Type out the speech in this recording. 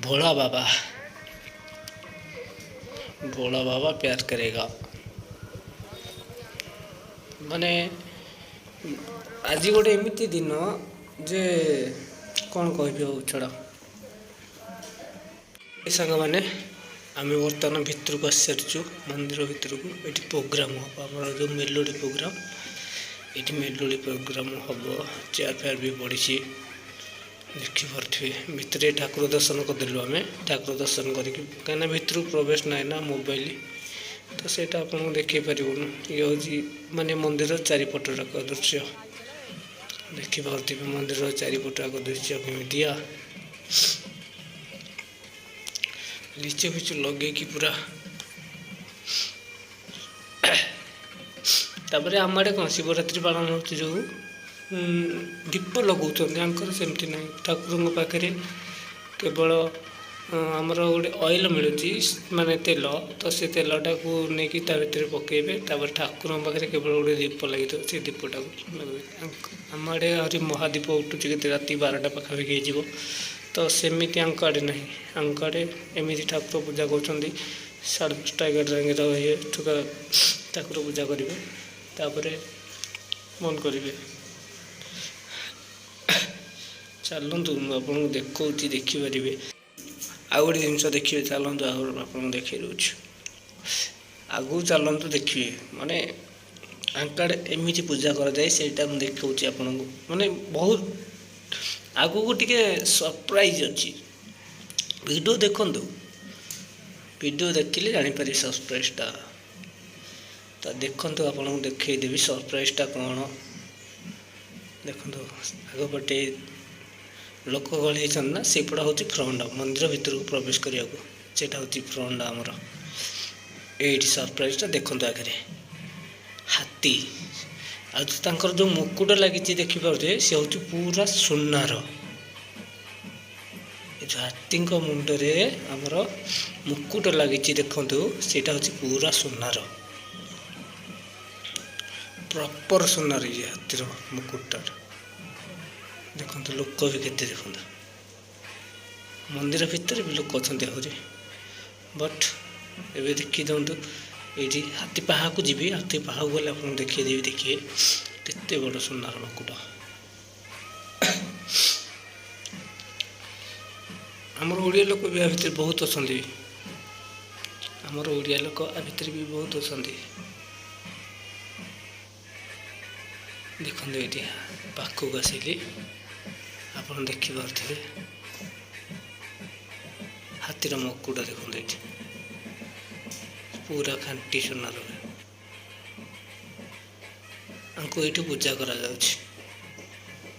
भोला बाबा भोला बाबा प्यार करेगा माने आज गोटे एमती दिन जे कौन कह छड़ा सांग मैंने आम बर्तमान भितर को आसी सारी मंदिर भितर को ये प्रोग्राम हम आम जो मेलोडी प्रोग्राम ये मेलोडी प्रोग्राम हम चेयर फेयर भी पड़ी देखिपे भितर ठाकुर दर्शन करदेलु आम ठाकुर दर्शन करके कहीं भितर प्रवेश ना ना मोबाइल तो सेटा आपको देखी पारूँ ये हूँ माने मंदिर चारिपटर दृश्य देखिपे मंदिर चारिपटर दृश्य केमिया लिचु फिचु लगे कि पूरा तापर आम आड़े कौन शिवरात्रि पालन हो जो दीप लगाऊँ सेमती ना ठाकुर पाखे केवल आमर गोटे ऑयल मिलूँ माने तेल तो से तेलटा को लेकिन भितर पकेबे तापर ठाकुर पाखे केवल गोटे दीप लगी से दीपटा आम आड़े आहरी महादीप उठू के राति 12टा पाखापाखि हो तो सेमती आड़े ना आड़े एमती ठाकुर पूजा कर 10:30 11 ये ठाकुर पूजा करेंगे तापर बंद करेंगे चलतु आपको देखा देखिपारे आउ गोटे जिन देखिए चलतु आप देखे दूँ आगू चलतु देखिए माने आंकड़े एमती पूजा कर जाए से देखा आपको माने बहुत आगू को टिके सरप्राइज अच्छी वीडियो देखु वीडियो देखिले जानीपर सरप्राइजटा तो देखु आपको देखदेवी सरप्राइजटा कौन देखु आगपटे लोक गहली ना सेपटा हूँ फ्रंट मंदिर भितर को प्रवेश करने को हूँ फ्रंट आमर ये सरप्राइजटा देखु आगे हाथी आर जो मुकुट लगी देखिपे सी हूँ पूरा सुनार हाथी मुंडरे आमर मुकुट लगी देखु सीटा हूँ पूरा सुनार प्रॉपर सुनार ये हाथीर मुकुटा देखो लोक भी केते देखो मंदिर भितर भी लोक अच्छा आहरी बट एवं देखी दिंतु ये हाथी पाहा को जी हाथी पाहा को गले आपको देखिए देखिए केते बड़ सुनार मुकुट आमर ओडिया लोक भी आ भितर बहुत अच्छा आमर ओडिया लोक आ भितर भी बहुत अच्छा देखते ये पाखक आसिली आप देखिपे हाथीर मुकुट देखो ये पूरा खांटी सुनार आंको ये पूजा करा जाउछि।